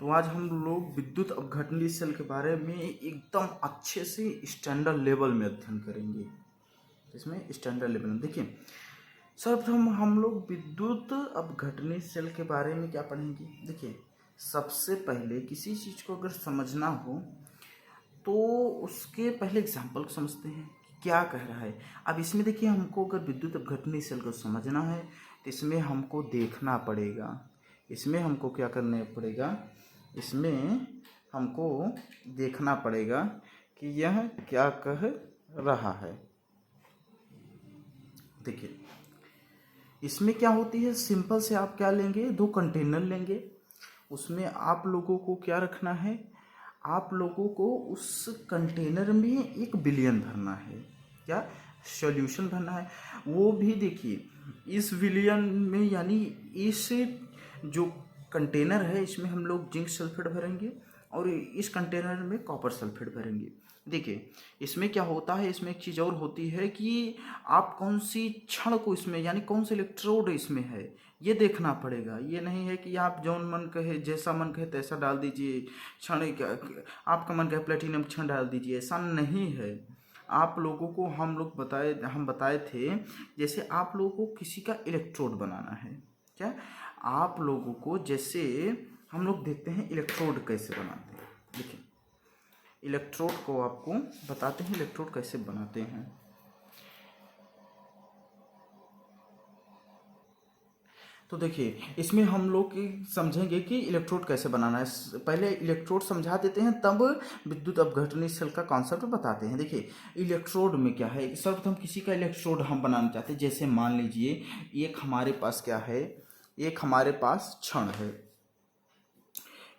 तो आज हम लोग विद्युत अपघटनीय सेल के बारे में एकदम अच्छे से स्टैंडर्ड लेवल में अध्ययन करेंगे। इसमें स्टैंडर्ड लेवल में देखिए, सर्वप्रथम हम लोग विद्युत अपघटनीय सेल के बारे में क्या पढ़ेंगे। देखिए, सबसे पहले किसी चीज़ को अगर समझना हो तो उसके पहले एग्जाम्पल को समझते हैं कि क्या कह रहा है। अब इसमें देखिए, हमको अगर विद्युत अपघटनीय सेल को समझना है तो इसमें हमको देखना पड़ेगा। इसमें हमको क्या करना पड़ेगा, इसमें हमको देखना पड़ेगा कि यह क्या कह रहा है। देखिए, इसमें क्या होती है, सिंपल से आप क्या लेंगे, दो कंटेनर लेंगे। उसमें आप लोगों को क्या रखना है, आप लोगों को उस कंटेनर में एक विलयन भरना है। क्या सॉल्यूशन भरना है, वो भी देखिए इस विलयन में, यानी इस जो कंटेनर है इसमें हम लोग जिंक सल्फेट भरेंगे और इस कंटेनर में कॉपर सल्फेट भरेंगे। देखिए, इसमें क्या होता है, इसमें एक चीज़ और होती है कि आप कौन सी क्षण को इसमें, यानी कौन सा इलेक्ट्रोड इसमें है, ये देखना पड़ेगा। ये नहीं है कि आप जौन मन कहे, जैसा मन कहे तैसा डाल दीजिए, क्षण आपका मन कहे प्लेटिनम क्षण डाल दीजिए, ऐसा नहीं है। आप लोगों को हम बताए थे, जैसे आप लोगों को किसी का इलेक्ट्रोड बनाना है। क्या आप लोगों को, जैसे हम लोग देखते हैं इलेक्ट्रोड कैसे बनाते हैं। देखिए, इलेक्ट्रोड को आपको बताते हैं इलेक्ट्रोड कैसे बनाते हैं। तो देखिए, इसमें हम लोग समझेंगे कि इलेक्ट्रोड कैसे बनाना है। पहले इलेक्ट्रोड समझा देते हैं, तब विद्युत अपघटनीय सेल का कॉन्सेप्ट बताते हैं। देखिए, इलेक्ट्रोड में क्या है, सर्वप्रथम किसी का इलेक्ट्रोड हम बनाना चाहते हैं। जैसे मान लीजिए एक हमारे पास क्या है, एक हमारे पास क्षण है,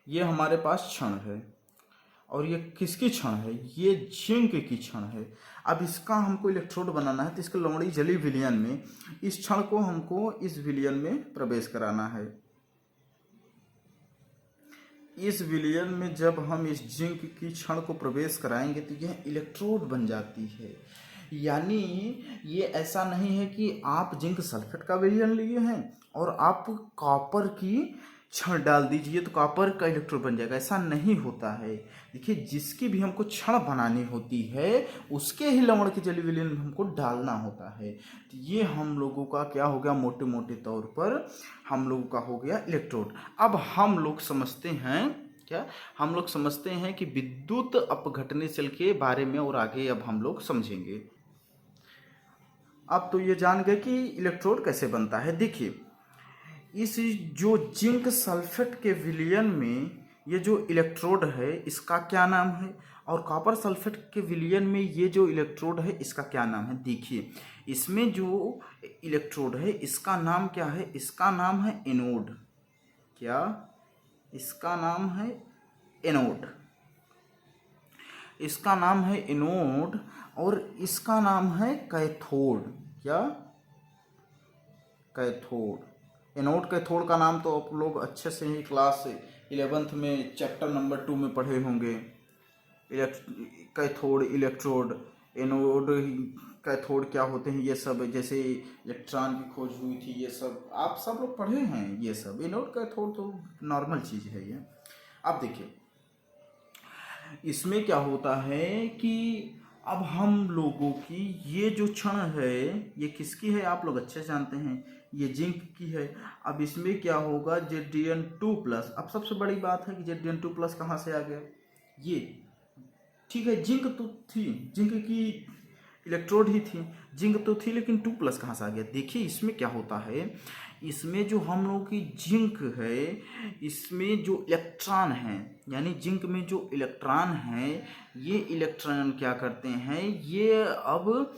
ये हमारे पास क्षण है और ये किसकी क्षण है, ये जिंक की क्षण है। अब इसका हमको इलेक्ट्रोड बनाना है तो इसके लोमड़ी जली विलयन में इस क्षण को हमको इस विलयन में प्रवेश कराना है। इस विलयन में जब हम इस जिंक की क्षण को प्रवेश कराएंगे तो यह इलेक्ट्रोड बन जाती है। यानी ये ऐसा नहीं है कि आप जिंक सल्फेट का विलयन लिए हैं और आप कॉपर की क्षण डाल दीजिए तो कॉपर का इलेक्ट्रोड बन जाएगा, ऐसा नहीं होता है। देखिए, जिसकी भी हमको क्षण बनानी होती है उसके ही लवण के जली विलयन में हमको डालना होता है। तो ये हम लोगों का क्या हो गया, मोटे मोटे तौर पर हम लोगों का हो गया इलेक्ट्रोड। अब हम लोग समझते हैं, क्या हम लोग समझते हैं कि विद्युत अपघटनीय सेल के बारे में, और आगे अब हम लोग समझेंगे। अब तो ये जान गए कि इलेक्ट्रोड कैसे बनता है। देखिए, इस जो जिंक सल्फेट के विलयन में ये जो इलेक्ट्रोड है इसका क्या नाम है, और कॉपर सल्फेट के विलयन में ये जो इलेक्ट्रोड है इसका क्या नाम है। देखिए, इसमें जो इलेक्ट्रोड है इसका नाम क्या है, इसका नाम है एनोड। क्या, इसका नाम है एनोड, इसका नाम है एनोड और इसका नाम है कैथोड। क्या, कैथोड। एनोड कैथोड का नाम तो आप लोग अच्छे से ही क्लास 11th में चैप्टर नंबर 2 में पढ़े होंगे। कैथोड, इलेक्ट्रोड, एनोड, कैथोड क्या होते हैं, ये सब जैसे इलेक्ट्रॉन की खोज हुई थी, ये सब आप सब लोग पढ़े हैं। ये सब एनोड कैथोड तो नॉर्मल चीज़ है ये। अब देखिए, इसमें क्या होता है कि अब हम लोगों की ये जो क्षण है ये किसकी है, आप लोग अच्छे से जानते हैं, ये जिंक की है। अब इसमें क्या होगा, Zn2+। अब सबसे बड़ी बात है कि Zn2+ कहाँ से आ गया, ये ठीक है, जिंक तो थी, जिंक की इलेक्ट्रोड ही थी, जिंक तो थी, लेकिन 2+ कहाँ से आ गया। देखिए, इसमें क्या होता है, इसमें जो हम लोगों की जिंक है इसमें जो इलेक्ट्रॉन है, यानी जिंक में जो इलेक्ट्रॉन है, ये इलेक्ट्रॉन क्या करते हैं, ये अब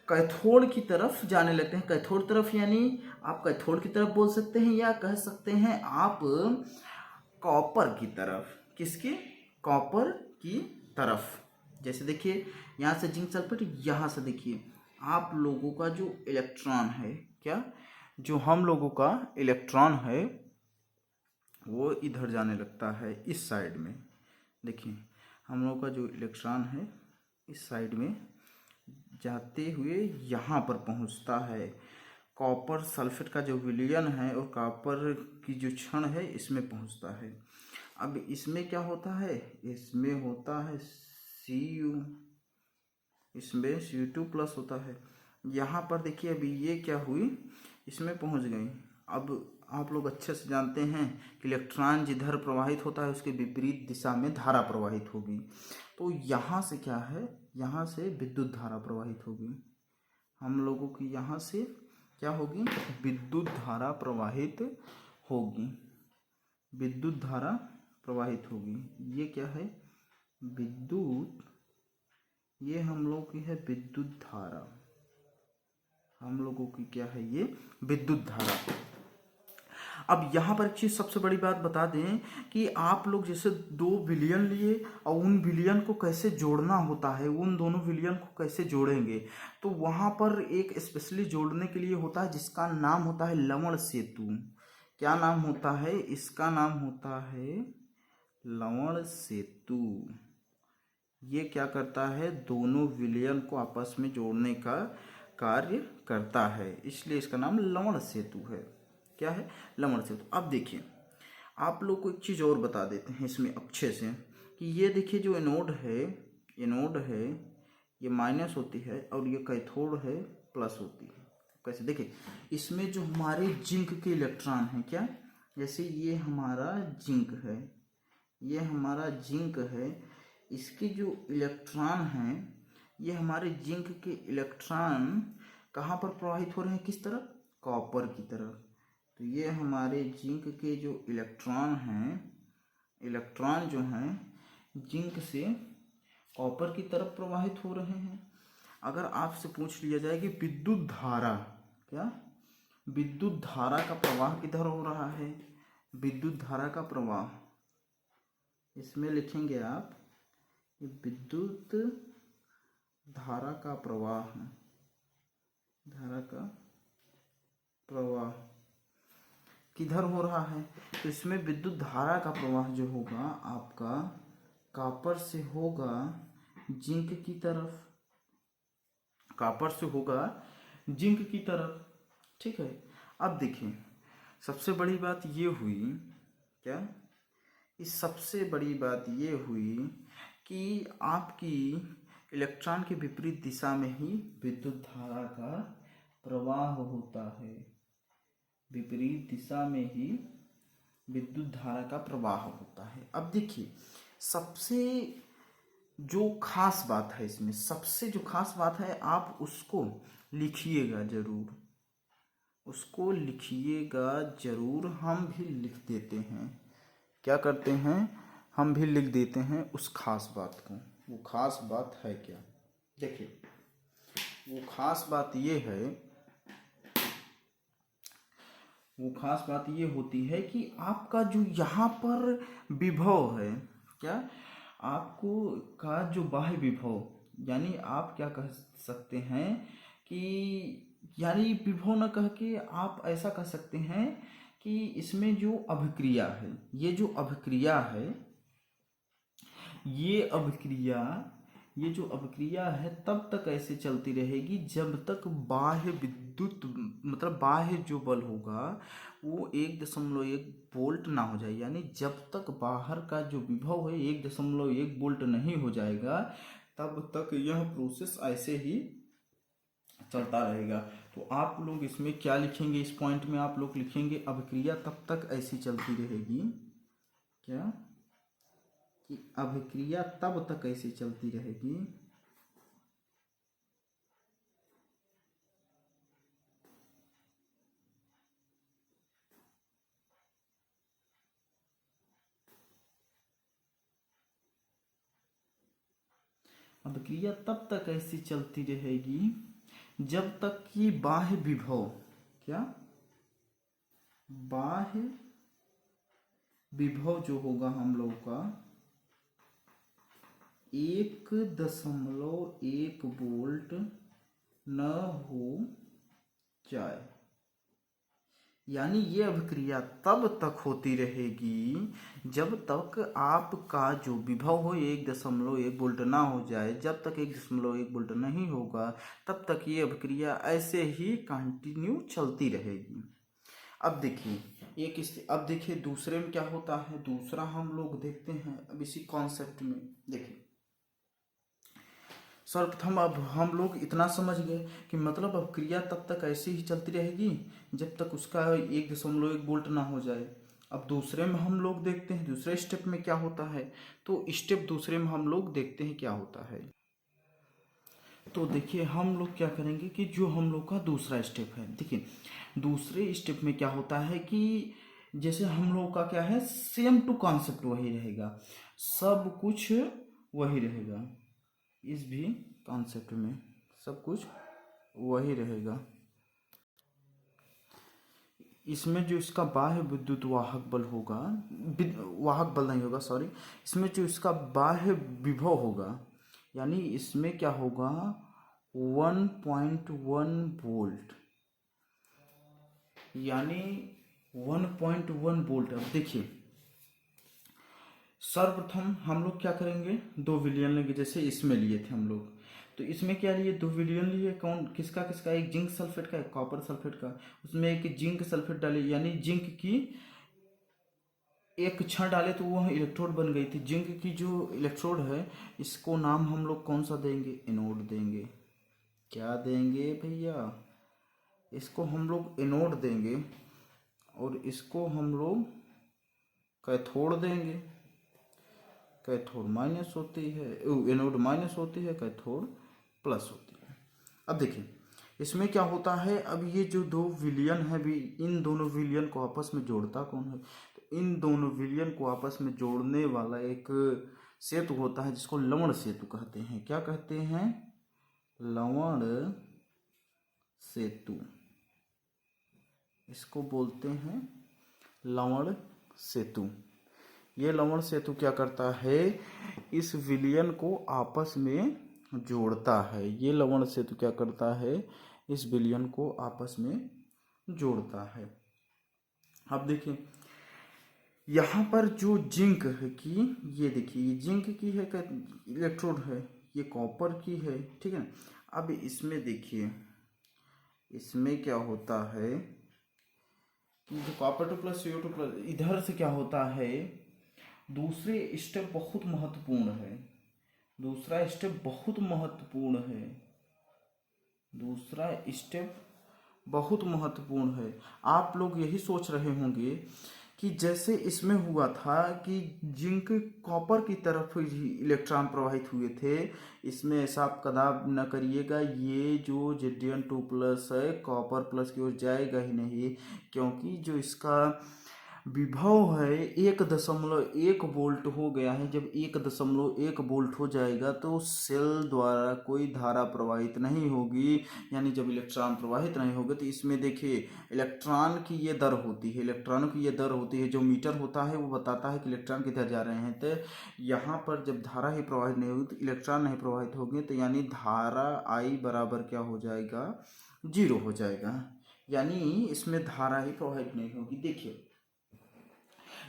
कैथोड की तरफ जाने लगते हैं। कैथोड तरफ यानी आप कैथोड की तरफ बोल सकते हैं या कह सकते हैं आप कॉपर की तरफ। किसकी, कॉपर की तरफ। जैसे देखिए, यहाँ से जिंक सल्फेट, यहाँ से देखिए आप लोगों का जो इलेक्ट्रॉन है, क्या, जो हम लोगों का इलेक्ट्रॉन है वो इधर जाने लगता है इस साइड में। देखिए, हम लोगों का जो इलेक्ट्रॉन है इस साइड में जाते हुए यहाँ पर पहुँचता है, कॉपर सल्फेट का जो विलयन है और कॉपर की जो क्षण है इसमें पहुंचता है। अब इसमें क्या होता है, इसमें होता है Cu, इसमें Cu2+ होता है। यहाँ पर देखिए अभी ये क्या हुई, इसमें पहुंच गई। अब आप लोग अच्छे से जानते हैं कि इलेक्ट्रॉन जिधर प्रवाहित होता है उसके विपरीत दिशा में धारा प्रवाहित होगी। तो यहाँ से क्या है, यहाँ से विद्युत धारा प्रवाहित होगी। हम लोगों की यहाँ से क्या होगी, विद्युत धारा प्रवाहित होगी, विद्युत धारा प्रवाहित होगी। ये क्या है, विद्युत, ये हम लोग की है विद्युत धारा, हम लोगों की क्या है ये विद्युत धारा। अब यहाँ पर एक चीज सबसे बड़ी बात बता दें कि आप लोग जैसे 2 विलयन लिए और उन विलयन को कैसे जोड़ना होता है, उन दोनों विलयन को कैसे जोड़ेंगे, तो वहाँ पर एक स्पेशली जोड़ने के लिए होता है जिसका नाम होता है लवण सेतु। क्या नाम होता है इसका, नाम होता है लवण सेतु। ये क्या करता है, दोनों विलयन को आपस में जोड़ने का कार्य करता है, इसलिए इसका नाम लवण सेतु है। क्या है, लवण सेतु। अब देखिए आप लोग को एक चीज़ और बता देते हैं इसमें अच्छे से कि ये देखिए जो एनोड है, एनोड है ये माइनस होती है और ये कैथोड है प्लस होती है। कैसे, देखिए इसमें जो हमारे जिंक के इलेक्ट्रॉन हैं, क्या, जैसे ये हमारा जिंक है, ये हमारा जिंक है, इसके जो इलेक्ट्रॉन हैं, ये हमारे जिंक के इलेक्ट्रॉन कहाँ पर प्रवाहित हो रहे हैं, किस तरफ, कॉपर की तरफ। तो ये हमारे जिंक के जो इलेक्ट्रॉन हैं, इलेक्ट्रॉन जो हैं जिंक से कॉपर की तरफ प्रवाहित हो रहे हैं। अगर आपसे पूछ लिया जाए कि विद्युत धारा, क्या, विद्युत धारा का प्रवाह किधर हो रहा है, विद्युत धारा का प्रवाह, इसमें लिखेंगे आप विद्युत धारा का प्रवाह, धारा का प्रवाह किधर हो रहा है, तो इसमें विद्युत धारा का प्रवाह जो होगा आपका कॉपर से होगा जिंक की तरफ, कॉपर से होगा जिंक की तरफ। ठीक है, अब देखिए सबसे बड़ी बात ये हुई, क्या, इस सबसे बड़ी बात ये हुई कि आपकी इलेक्ट्रॉन के विपरीत दिशा में ही विद्युत धारा का प्रवाह होता है, विपरीत दिशा में ही विद्युत धारा का प्रवाह होता है। अब देखिए सबसे जो खास बात है इसमें, सबसे जो खास बात है आप उसको लिखिएगा जरूर, उसको लिखिएगा जरूर। हम भी लिख देते हैं, क्या करते हैं, हम भी लिख देते हैं उस खास बात को। वो खास बात है क्या, देखिए वो खास बात ये है, वो खास बात ये होती है कि आपका जो यहाँ पर विभव है, क्या, आपको का जो बाह्य विभव, यानी आप क्या कह सकते हैं कि, यानी विभव न कह के आप ऐसा कह सकते हैं कि इसमें जो अभिक्रिया है, ये जो अभिक्रिया है, ये अभिक्रिया, ये जो अभिक्रिया है तब तक ऐसे चलती रहेगी जब तक बाह्य विद्युत, मतलब बाह्य जो बल होगा वो 1.1 वोल्ट ना हो जाए। यानी जब तक बाहर का जो विभव है 1.1 वोल्ट नहीं हो जाएगा तब तक यह प्रोसेस ऐसे ही चलता रहेगा। तो आप लोग इसमें क्या लिखेंगे, इस पॉइंट में आप लोग लिखेंगे अभिक्रिया तब तक ऐसी चलती रहेगी, क्या, कि अभिक्रिया तब तक ऐसी चलती रहेगी अभिक्रिया तब तक ऐसी चलती रहेगी जब तक कि बाह्य विभव, क्या, बाह्य विभव जो होगा हम लोग का 1.1 वोल्ट न हो जाए। यानी ये अभिक्रिया तब तक होती रहेगी जब तक आपका जो विभव हो 1.1 वोल्ट ना हो जाए। जब तक 1.1 वोल्ट नहीं होगा तब तक ये अभिक्रिया ऐसे ही कंटिन्यू चलती रहेगी। अब देखिए अब देखिए दूसरे में क्या होता है। दूसरा हम लोग देखते हैं अब इसी कॉन्सेप्ट में। देखिए सर्वप्रथम अब हम लोग इतना समझ गए कि मतलब अब क्रिया तब तक ऐसे ही चलती रहेगी जब तक उसका 1.1 वोल्ट ना हो जाए। अब दूसरे में हम लोग देखते हैं दूसरे स्टेप में क्या होता है। तो स्टेप दूसरे में हम लोग देखते हैं क्या होता है। तो देखिए हम लोग क्या करेंगे कि जो हम लोग का दूसरा स्टेप है, देखिए दूसरे स्टेप में क्या होता है कि जैसे हम लोग का क्या है, सेम टू कॉन्सेप्ट वही रहेगा, सब कुछ वही रहेगा। इस भी कॉन्सेप्ट में सब कुछ वही रहेगा। इसमें जो इसका बाह्य विद्युत वाहक बल होगा, वाहक बल नहीं होगा सॉरी, इसमें जो इसका बाह्य विभव होगा यानी इसमें क्या होगा 1.1 वोल्ट, यानी 1.1 वोल्ट। अब देखिए सर्वप्रथम हम लोग क्या करेंगे, 2 विलयन लेंगे जैसे इसमें लिए थे हम लोग। तो इसमें क्या लिए, 2 विलयन लिए, कौन किसका किसका, एक जिंक सल्फेट का एक कॉपर सल्फेट का। उसमें एक जिंक सल्फेट डाले यानी जिंक की एक क्षण डाले तो वह इलेक्ट्रोड बन गई थी। जिंक की जो इलेक्ट्रोड है इसको नाम हम लोग कौन सा देंगे, एनोड देंगे। क्या देंगे भैया, इसको हम लोग एनोड देंगे और इसको हम लोग कैथोड देंगे। कैथोड माइनस होती है, एनोड माइनस होती है, कैथोड प्लस होती है। अब देखिए इसमें क्या होता है, अब ये जो 2 विलयन है भी, इन दोनों विलयन को आपस में जोड़ता कौन है, तो इन दोनों विलयन को आपस में जोड़ने वाला एक सेतु होता है जिसको लवण सेतु कहते हैं। क्या कहते हैं, लवण सेतु, इसको बोलते हैं लवण सेतु। ये लवण सेतु क्या करता है, इस विलयन को आपस में जोड़ता है। ये लवण सेतु क्या करता है, इस विलयन को आपस में जोड़ता है। अब देखिए यहाँ पर जो जिंक है कि ये देखिए ये जिंक की है इलेक्ट्रोड है, ये कॉपर की है, ठीक है। अब इसमें देखिए इसमें क्या होता है कि जो कॉपर 2 प्लस CO2 प्लस, इधर से क्या होता है, दूसरे स्टेप बहुत महत्वपूर्ण है। दूसरा स्टेप बहुत महत्वपूर्ण है। दूसरा स्टेप बहुत महत्वपूर्ण है। आप लोग यही सोच रहे होंगे कि जैसे इसमें हुआ था कि जिंक कॉपर की तरफ इलेक्ट्रॉन प्रवाहित हुए थे, इसमें ऐसा आप कदापि न करिएगा। ये जो Zn2+ है कॉपर प्लस की ओर जाएगा ही नहीं, क्योंकि जो इसका विभव है 1.1 वोल्ट हो गया है। जब 1.1 वोल्ट हो जाएगा तो सेल द्वारा कोई धारा प्रवाहित नहीं होगी, यानी जब इलेक्ट्रॉन प्रवाहित नहीं होगा तो इसमें देखिए इलेक्ट्रॉन की ये दर होती है, इलेक्ट्रॉनों की ये दर होती है। जो मीटर होता है वो बताता है कि इलेक्ट्रॉन किधर जा रहे हैं। तो यहाँ पर जब धारा ही प्रवाहित नहीं होगी तो इलेक्ट्रॉन नहीं प्रवाहित होंगे, तो यानी धारा I बराबर क्या हो जाएगा, 0 हो जाएगा, यानी इसमें धारा ही प्रवाहित नहीं होगी। देखिए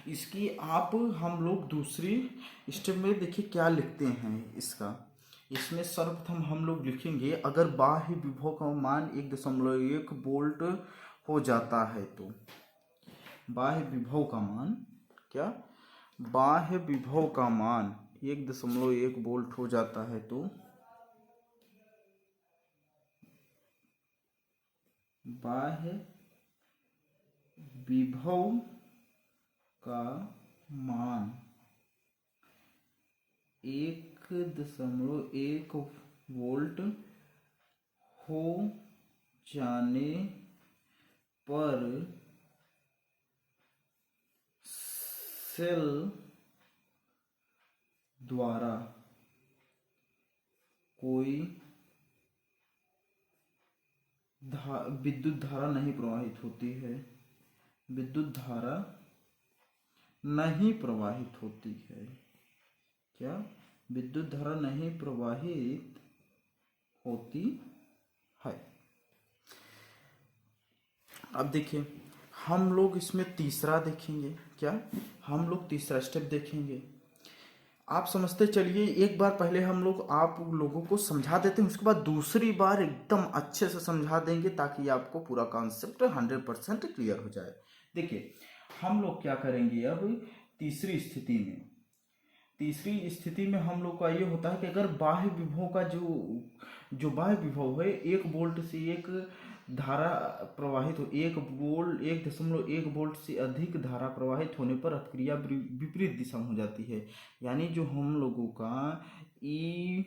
इसकी आप हम लोग दूसरी स्टेप में देखिए क्या लिखते हैं इसका। इसमें सर्वप्रथम हम लोग लिखेंगे अगर बाह्य विभव का मान 1.1 वोल्ट हो जाता है तो, बाह्य विभव का मान क्या, बाह्य विभव का मान 1.1 वोल्ट हो जाता है तो बाह्य विभव का मान 1.1 वोल्ट हो जाने पर सेल द्वारा कोई विद्युत धारा नहीं प्रवाहित होती है, विद्युत धारा नहीं प्रवाहित होती है। क्या, विद्युत धारा नहीं प्रवाहित होती है। अब देखिए हम लोग इसमें तीसरा देखेंगे। क्या? हम लोग तीसरा स्टेप देखेंगे। आप समझते चलिए, एक बार पहले हम लोग आप लोगों को समझा देते हैं, उसके बाद दूसरी बार एकदम अच्छे से समझा देंगे ताकि आपको पूरा कॉन्सेप्ट 100% क्लियर हो जाए। देखिए हम लोग क्या करेंगे अब तीसरी स्थिति में। तीसरी स्थिति में हम लोग का ये होता है कि अगर बाह्य विभव का जो बाह्य विभव है 1 वोल्ट से एक धारा प्रवाहित हो, 1.1 वोल्ट से अधिक धारा प्रवाहित होने पर अभिक्रिया विपरीत दिशा में हो जाती है। यानी जो हम लोगों का ई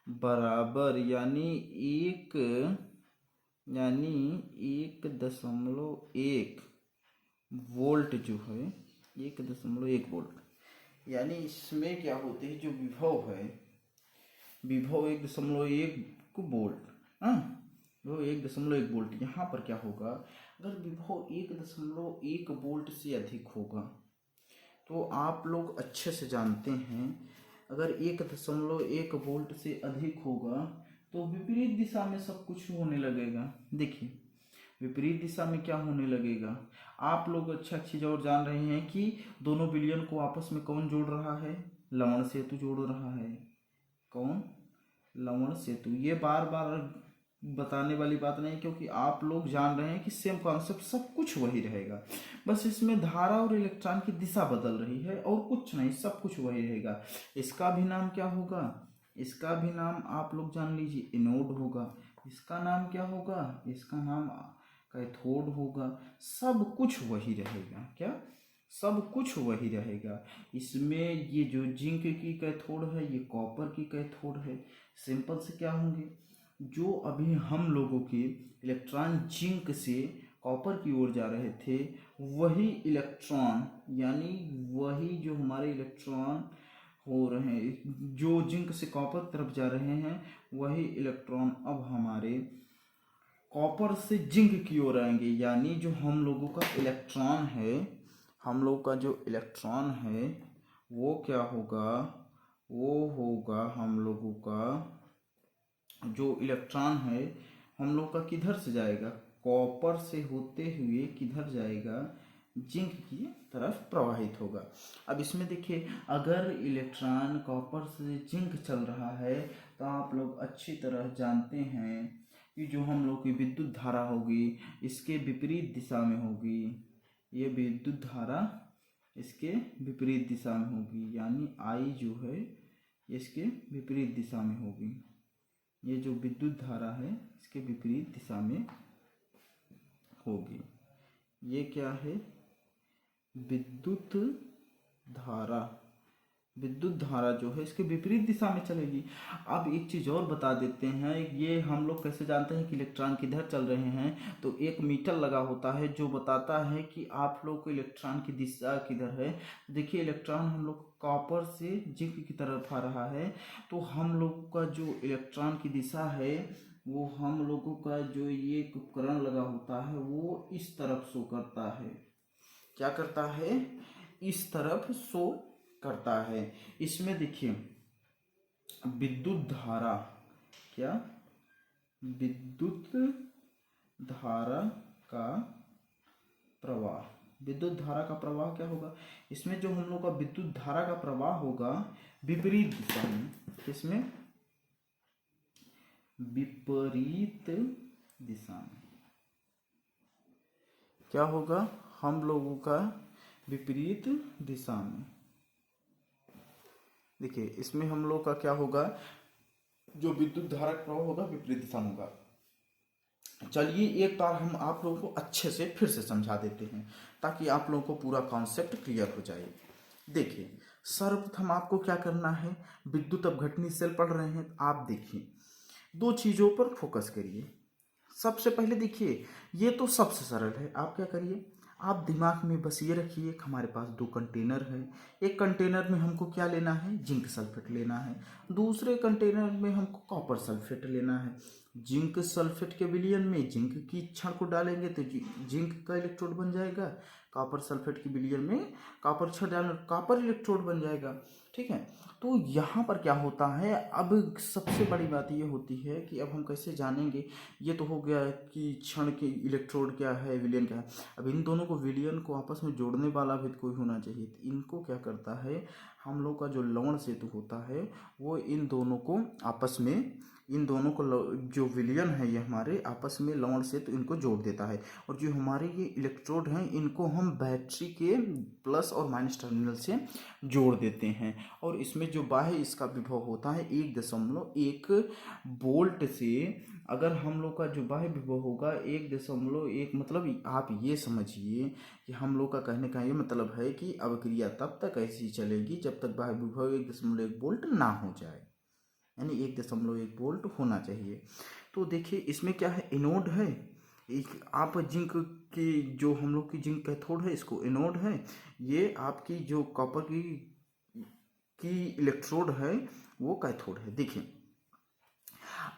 बराबर यानी 1.1 वोल्ट जो है 1.1 वोल्ट, यानी इसमें क्या होते हैं, जो विभव है, विभव 1.1 वोल्ट, हाँ वो 1.1 वोल्ट। यहाँ पर क्या होगा, अगर विभव 1.1 वोल्ट से अधिक होगा तो आप लोग अच्छे से जानते हैं, अगर 1.1 वोल्ट से अधिक होगा तो विपरीत दिशा में सब कुछ होने लगेगा। देखिए विपरीत दिशा में क्या होने लगेगा, आप लोग अच्छा चीज और जान रहे हैं कि दोनों विलयन को आपस में कौन जोड़ रहा है, लवण सेतु जोड़ रहा है। कौन? लवण सेतु। ये बार बार बताने वाली बात नहीं, क्योंकि आप लोग जान रहे हैं कि सेम कॉन्सेप्ट, सब कुछ वही रहेगा, बस इसमें धारा और इलेक्ट्रॉन की दिशा बदल रही है और कुछ नहीं, सब कुछ वही रहेगा। इसका भी नाम क्या होगा, इसका भी नाम आप लोग जान लीजिए, एनोड होगा। इसका नाम क्या होगा, इसका नाम कैथोड होगा। सब कुछ वही रहेगा। क्या? सब कुछ वही रहेगा। इसमें ये जो जिंक की कैथोड है, ये कॉपर की कैथोड है। सिंपल से क्या होंगे, जो अभी हम लोगों के इलेक्ट्रॉन जिंक से कॉपर की ओर जा रहे थे, वही इलेक्ट्रॉन यानी वही जो हमारे इलेक्ट्रॉन हो रहे हैं, जो जिंक से कॉपर की तरफ जा रहे हैं, वही इलेक्ट्रॉन अब हमारे कॉपर से जिंक की ओर आएंगे। यानी जो हम लोगों का इलेक्ट्रॉन है, हम लोग का जो इलेक्ट्रॉन है वो क्या होगा, वो होगा हम लोगों का जो इलेक्ट्रॉन है हम लोग का किधर से जाएगा, कॉपर से होते हुए किधर जाएगा, जिंक की तरफ प्रवाहित होगा। अब इसमें देखिए, अगर इलेक्ट्रॉन कॉपर से जिंक चल रहा है तो आप लोग अच्छी तरह जानते हैं कि जो हम लोग की विद्युत धारा होगी इसके विपरीत दिशा में होगी। ये विद्युत धारा इसके विपरीत दिशा में होगी, यानी आई जो है इसके विपरीत दिशा में होगी। ये जो विद्युत धारा है इसके विपरीत दिशा में होगी। ये क्या है, विद्युत धारा। विद्युत धारा जो है इसके विपरीत दिशा में चलेगी। अब एक चीज और बता देते हैं, ये हम लोग कैसे जानते हैं कि इलेक्ट्रॉन किधर चल रहे हैं, तो एक मीटर लगा होता है जो बताता है कि आप लोग को इलेक्ट्रॉन की दिशा किधर है। देखिए इलेक्ट्रॉन हम लोग कॉपर से जिंक की तरफ आ रहा है, तो हम लोग का जो इलेक्ट्रॉन की दिशा है वो हम लोगों का जो ये उपकरण लगा होता है वो इस तरफ शो करता है। क्या करता है, इस तरफ शो करता है। इसमें देखिए विद्युत धारा, क्या, विद्युत धारा का प्रवाह, विद्युत धारा का प्रवाह क्या होगा, इसमें जो हम लोग का विद्युत धारा का प्रवाह होगा विपरीत दिशा में। इसमें विपरीत दिशा में क्या होगा, हम लोगों का विपरीत दिशा में। देखिए इसमें हम लोग का क्या होगा, जो विद्युत धारा का प्रवाह होगा विपरीत दिशा में होगा। चलिए एक बार हम आप लोगों को अच्छे से फिर से समझा देते हैं ताकि आप लोगों को पूरा कॉन्सेप्ट क्लियर हो जाए। देखिए सर्वप्रथम आपको क्या करना है, विद्युत अपघटनी सेल पढ़ रहे हैं, आप देखिए दो चीजों पर फोकस करिए। सबसे पहले देखिए, ये तो सबसे सरल है, आप क्या करिए, आप दिमाग में बस ये रखिए हमारे पास दो कंटेनर है। एक कंटेनर में हमको क्या लेना है, जिंक सल्फेट लेना है। दूसरे कंटेनर में हमको कॉपर सल्फेट लेना है। जिंक सल्फेट के विलयन में जिंक की क्षण को डालेंगे तो जिंक का इलेक्ट्रोड बन जाएगा, कॉपर सल्फेट के विलयन में कॉपर छड़ डालना, कॉपर इलेक्ट्रोड बन जाएगा। ठीक है, तो यहाँ पर क्या होता है, अब सबसे बड़ी बात ये होती है कि अब हम कैसे जानेंगे। ये तो हो गया कि क्षण के इलेक्ट्रोड क्या है, विलयन क्या है। अब इन दोनों को, विलयन को आपस में जोड़ने वाला भी कोई होना चाहिए। तो इनको क्या करता है, हम लोग का जो लवण सेतु होता है वो इन दोनों को आपस में, इन दोनों को जो विलयन है ये हमारे आपस में लवण सेतु इनको जोड़ देता है। और जो हमारे ये इलेक्ट्रोड हैं इनको हम बैटरी के प्लस और माइनस टर्मिनल से जोड़ देते हैं। और इसमें जो बाह्य इसका विभव होता है 1.1 वोल्ट से, अगर हम लोग का जो बाह्य विभव होगा 1.1, मतलब आप ये समझिए कि हम लोग का कहने का ये मतलब है कि अभिक्रिया तब तक ऐसी चलेगी जब तक बाह्य विभव 1.1 वोल्ट ना हो जाए, यानी 1.1 वोल्ट होना चाहिए। तो देखिए इसमें क्या है, एनोड है, एक आप जिंक की जो हम लोग की जिंक कैथोड है इसको एनोड है, ये आपकी जो कॉपर की इलेक्ट्रोड है वो कैथोड है। देखिए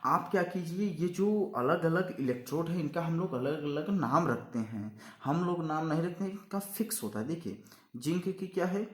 आप क्या कीजिए, ये जो अलग अलग इलेक्ट्रोड है इनका हम लोग अलग अलग नाम रखते हैं, हम लोग नाम नहीं रखते हैं, इनका फिक्स होता है। देखिए जिंक की क्या है,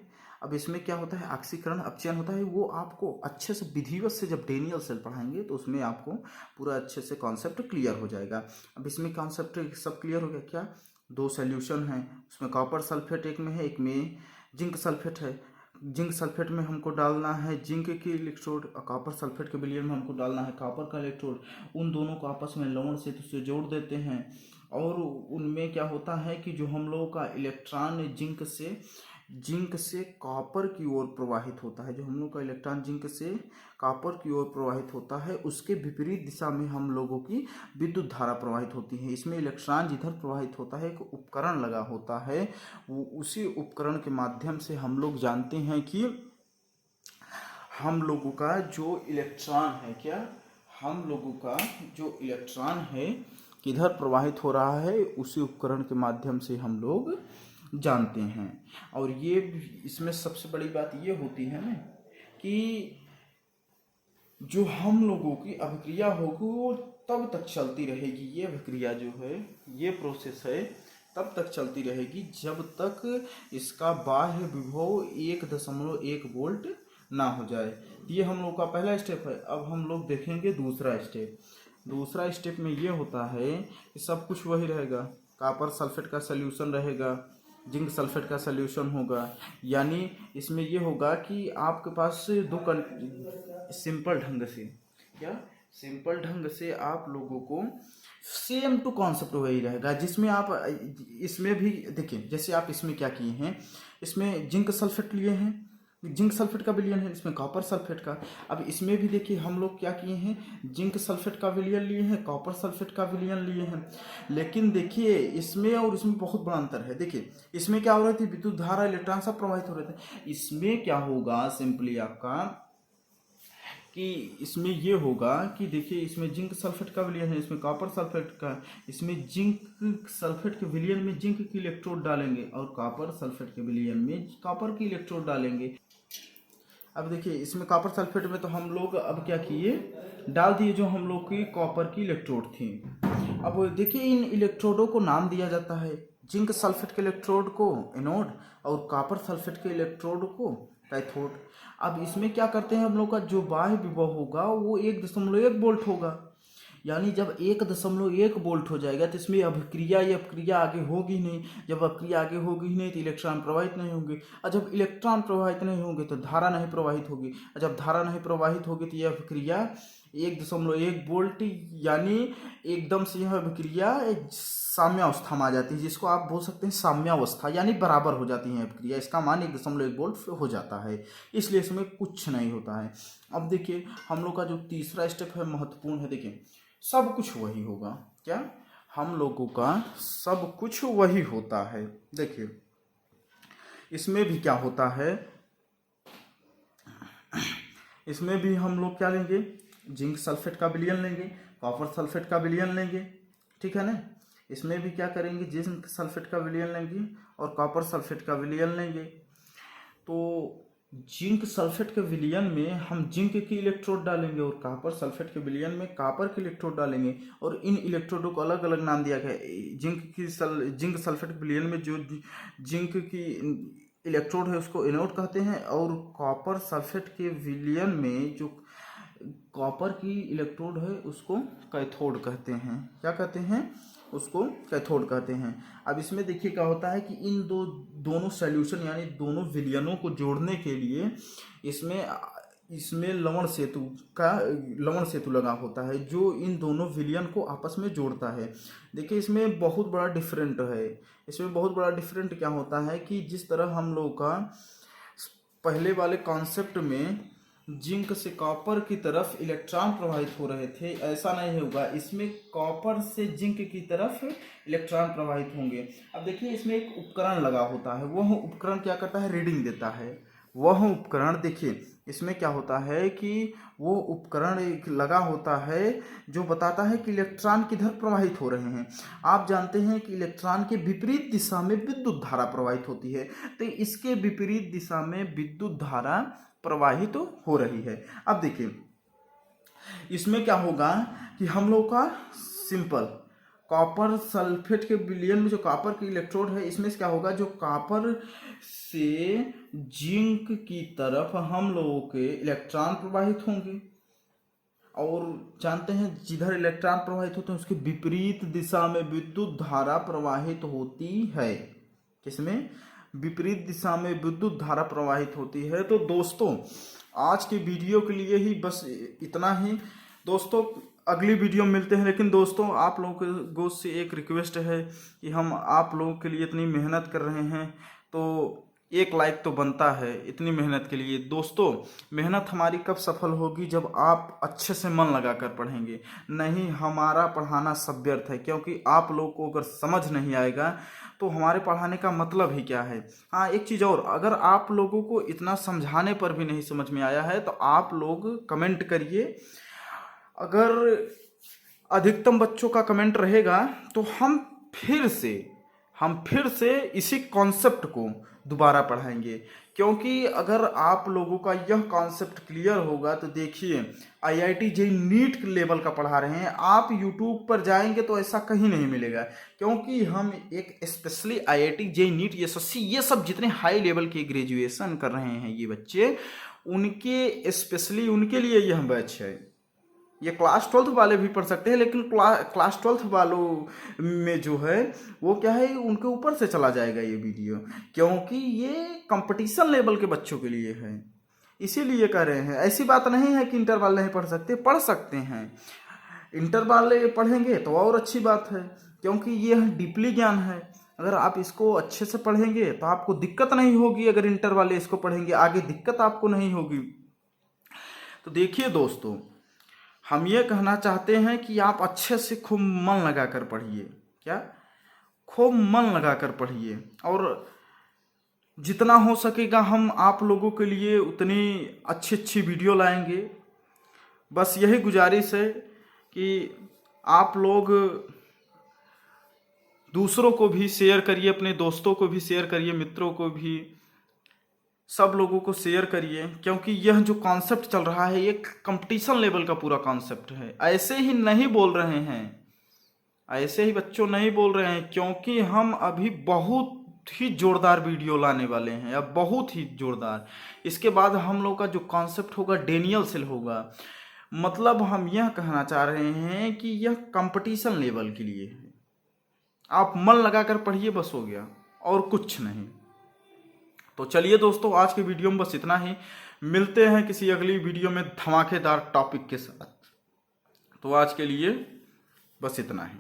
अब इसमें क्या होता है, ऑक्सीकरण अपचयन होता है, वो आपको अच्छे से विधिवत से जब डेनियल सेल पढ़ाएंगे तो उसमें आपको पूरा अच्छे से कॉन्सेप्ट क्लियर हो जाएगा। अब इसमें कॉन्सेप्ट सब क्लियर हो गया। क्या, 2 सॉल्यूशन हैं, उसमें कॉपर सल्फेट एक में है, एक में जिंक सल्फेट है। जिंक सल्फेट में हमको डालना है जिंक की इलेक्ट्रोड, और कॉपर सल्फेट के विलयन में हमको डालना है कॉपर का इलेक्ट्रोड। उन दोनों को आपस में लवण सेतु से जोड़ देते हैं, और उनमें क्या होता है कि जो हम लोगों का इलेक्ट्रॉन जिंक से कॉपर की ओर प्रवाहित होता है, जो हम लोग का इलेक्ट्रॉन जिंक से कॉपर की ओर प्रवाहित होता है, उसके विपरीत दिशा में हम लोगों की विद्युत धारा प्रवाहित होती है। इसमें इलेक्ट्रॉन जिधर प्रवाहित होता है एक उपकरण लगा होता है, वो उसी उपकरण के माध्यम से हम लोग जानते हैं कि हम लोगों का जो इलेक्ट्रॉन है, क्या, हम लोगों का जो इलेक्ट्रॉन है किधर प्रवाहित हो रहा है, उसी उपकरण के माध्यम से हम लोग जानते हैं। और ये इसमें सबसे बड़ी बात ये होती है ना कि जो हम लोगों की अभिक्रिया होगी वो तब तक चलती रहेगी, ये अभिक्रिया जो है, ये प्रोसेस है तब तक चलती रहेगी जब तक इसका बाह्य विभव 1.1 वोल्ट ना हो जाए। ये हम लोग का पहला स्टेप है। अब हम लोग देखेंगे दूसरा स्टेप। दूसरा स्टेप में ये होता है कि सब कुछ वही रहेगा, कॉपर सल्फेट का सल्यूशन रहेगा, जिंक सल्फेट का सल्यूशन होगा, यानी इसमें ये होगा कि आपके पास सिंपल ढंग से, क्या, सिंपल ढंग से आप लोगों को सेम टू कॉन्सेप्ट वही रहेगा, जिसमें आप इसमें भी देखिए, जैसे आप इसमें क्या किए हैं, इसमें जिंक सल्फेट लिए हैं, जिंक सल्फेट का विलयन है, इसमें कॉपर सल्फेट का। अब इसमें भी देखिए हम लोग क्या किए हैं, जिंक सल्फेट का विलयन लिए हैं, कॉपर सल्फेट का विलयन लिए हैं। लेकिन देखिए इसमें और इसमें बहुत बड़ा अंतर है। देखिए इसमें क्या हो रही थी, विद्युत धारा इलेक्ट्रॉन सब प्रवाहित हो रहे थे। इसमें क्या होगा, सिंपली आपका कि इसमें ये होगा कि देखिए इसमें जिंक सल्फेट का विलयन है, इसमें कॉपर सल्फेट का, इसमें जिंक सल्फेट के विलयन में जिंक की इलेक्ट्रोड डालेंगे और कॉपर सल्फेट के विलयन में कॉपर की इलेक्ट्रोड डालेंगे। अब देखिए इसमें कॉपर सल्फेट में तो हम लोग अब क्या किए, डाल दिए जो हम लोग की कॉपर की इलेक्ट्रोड थी। अब देखिए इन इलेक्ट्रोडों को नाम दिया जाता है, जिंक सल्फेट के इलेक्ट्रोड को एनोड और कॉपर सल्फेट के इलेक्ट्रोड को कैथोड। अब इसमें क्या करते हैं, हम लोग का जो बाह्य विभव होगा वो 1.1 वोल्ट होगा, यानी जब 1.1 वोल्ट हो जाएगा तो इसमें अभिक्रिया आगे होगी नहीं। जब अभिक्रिया आगे होगी नहीं तो इलेक्ट्रॉन प्रवाहित नहीं होंगे, और जब इलेक्ट्रॉन प्रवाहित नहीं होंगे तो धारा नहीं प्रवाहित होगी, और जब धारा नहीं प्रवाहित होगी तो यह अभिक्रिया 1.1 वोल्ट, यानी एकदम से यह अभिक्रिया साम्यावस्था में आ जाती है, जिसको आप बोल सकते हैं साम्यावस्था, यानी बराबर हो जाती है अभिक्रिया। इसका मान 1.1 वोल्ट हो जाता है, इसलिए इसमें कुछ नहीं होता है। अब देखिए हम लोग का जो तीसरा स्टेप है महत्वपूर्ण है। देखिए सब कुछ वही होगा, क्या, हम लोगों का सब कुछ वही होता है। देखिए इसमें भी क्या होता है, इसमें भी हम लोग क्या लेंगे, जिंक सल्फेट का विलयन लेंगे, कॉपर सल्फेट का विलयन लेंगे, ठीक है ना। इसमें भी क्या करेंगे, जिंक सल्फेट का विलयन लेंगे और कॉपर सल्फेट का विलयन लेंगे। तो जिंक सल्फेट के विलयन में हम जिंक की इलेक्ट्रोड डालेंगे और कॉपर सल्फेट के विलयन में कॉपर की इलेक्ट्रोड डालेंगे और इन इलेक्ट्रोडों को अलग अलग नाम दिया गया है। जिंक सल्फेट के विलयन में जो जिंक की इलेक्ट्रोड है उसको एनोड कहते हैं और कॉपर सल्फेट के विलयन में जो कॉपर की इलेक्ट्रोड है उसको कैथोड कहते हैं। क्या कहते हैं? उसको कैथोड कहते हैं। अब इसमें देखिए क्या होता है कि इन दोनों सॉल्यूशन यानी दोनों विलयनों को जोड़ने के लिए इसमें लवण सेतु लगा होता है जो इन दोनों विलयन को आपस में जोड़ता है। देखिए इसमें बहुत बड़ा डिफरेंट है। इसमें बहुत बड़ा डिफरेंट क्या होता है कि जिस तरह हम लोग का पहले वाले कॉन्सेप्ट में जिंक से कॉपर की तरफ इलेक्ट्रॉन प्रवाहित हो रहे थे, ऐसा नहीं होगा। इसमें कॉपर से जिंक की तरफ इलेक्ट्रॉन प्रवाहित होंगे। अब देखिए इसमें एक उपकरण लगा होता है, वह उपकरण क्या करता है? रीडिंग देता है। वह उपकरण देखिए इसमें क्या होता है कि वो उपकरण एक लगा होता है जो बताता है कि इलेक्ट्रॉन किधर प्रवाहित हो रहे हैं। आप जानते हैं कि इलेक्ट्रॉन के विपरीत दिशा में विद्युत धारा प्रवाहित होती है, तो इसके विपरीत दिशा में विद्युत धारा प्रवाहित हो रही है। अब देखिए इसमें क्या होगा कि हम लोग का सिंपल कॉपर सल्फेट के विलयन में जो कॉपर की इलेक्ट्रोड है इसमें से क्या होगा, जो कॉपर से जिंक की तरफ हम लोगों के इलेक्ट्रॉन प्रवाहित होंगे और जानते हैं जिधर इलेक्ट्रॉन प्रवाहित होते हैं उसके विपरीत दिशा में विद्युत धारा प्रवाहित होती है। किसमें? विपरीत दिशा में विद्युत धारा प्रवाहित होती है। तो दोस्तों आज के वीडियो के लिए ही बस इतना ही। दोस्तों अगली वीडियो में मिलते हैं, लेकिन दोस्तों आप लोगों से एक रिक्वेस्ट है कि हम आप लोगों के लिए इतनी मेहनत कर रहे हैं तो एक लाइक तो बनता है इतनी मेहनत के लिए। दोस्तों मेहनत हमारी कब सफल होगी? जब आप अच्छे से मन लगाकर पढ़ेंगे। नहीं हमारा पढ़ाना सब व्यर्थ है, क्योंकि आप लोगों को अगर समझ नहीं आएगा तो हमारे पढ़ाने का मतलब ही क्या है। हाँ एक चीज़ और, अगर आप लोगों को इतना समझाने पर भी नहीं समझ में आया है तो आप लोग कमेंट करिए। अगर अधिकतम बच्चों का कमेंट रहेगा तो हम फिर से इसी कॉन्सेप्ट को दोबारा पढ़ाएंगे। क्योंकि अगर आप लोगों का यह कॉन्सेप्ट क्लियर होगा तो देखिए IIT JEE नीट लेवल का पढ़ा रहे हैं। आप यूट्यूब पर जाएंगे तो ऐसा कहीं नहीं मिलेगा, क्योंकि हम एक specially IIT JEE NEET SSC ये सब जितने हाई लेवल के ग्रेजुएशन कर रहे हैं ये बच्चे, उनके स्पेशली उनके लिए यह बैच है। ये क्लास 12 वाले भी पढ़ सकते हैं, लेकिन क्लास 12 वालों में जो है वो क्या है उनके ऊपर से चला जाएगा ये वीडियो, क्योंकि ये कंपटीशन लेवल के बच्चों के लिए है, इसीलिए कह रहे हैं। ऐसी बात नहीं है कि इंटर वाले नहीं पढ़ सकते, पढ़ सकते हैं। इंटर वाले पढ़ेंगे तो और अच्छी बात है, क्योंकि ये डीपली ज्ञान है। अगर आप इसको अच्छे से पढ़ेंगे तो आपको दिक्कत नहीं होगी। अगर इंटर वाले इसको पढ़ेंगे आगे दिक्कत आपको नहीं होगी। तो देखिए दोस्तों हम ये कहना चाहते हैं कि आप अच्छे से खूब मन लगाकर पढ़िए। क्या? खूब मन लगाकर पढ़िए, और जितना हो सकेगा हम आप लोगों के लिए उतनी अच्छी वीडियो लाएंगे। बस यही गुजारिश है कि आप लोग दूसरों को भी शेयर करिए, अपने दोस्तों को भी शेयर करिए, मित्रों को भी, सब लोगों को शेयर करिए। क्योंकि यह जो कॉन्सेप्ट चल रहा है ये कंपटीशन लेवल का पूरा कॉन्सेप्ट है। ऐसे ही नहीं बोल रहे हैं, ऐसे ही बच्चों नहीं बोल रहे हैं, क्योंकि हम अभी बहुत ही जोरदार वीडियो लाने वाले हैं, अब बहुत ही जोरदार। इसके बाद हम लोग का जो कॉन्सेप्ट होगा डेनियल सेल होगा। मतलब हम यह कहना चाह रहे हैं कि यह कंपटीशन लेवल के लिए है। आप मन लगाकर पढ़िए, बस हो गया, और कुछ नहीं। तो चलिए दोस्तों आज के वीडियो में बस इतना ही। मिलते हैं किसी अगली वीडियो में धमाकेदार टॉपिक के साथ। तो आज के लिए बस इतना ही।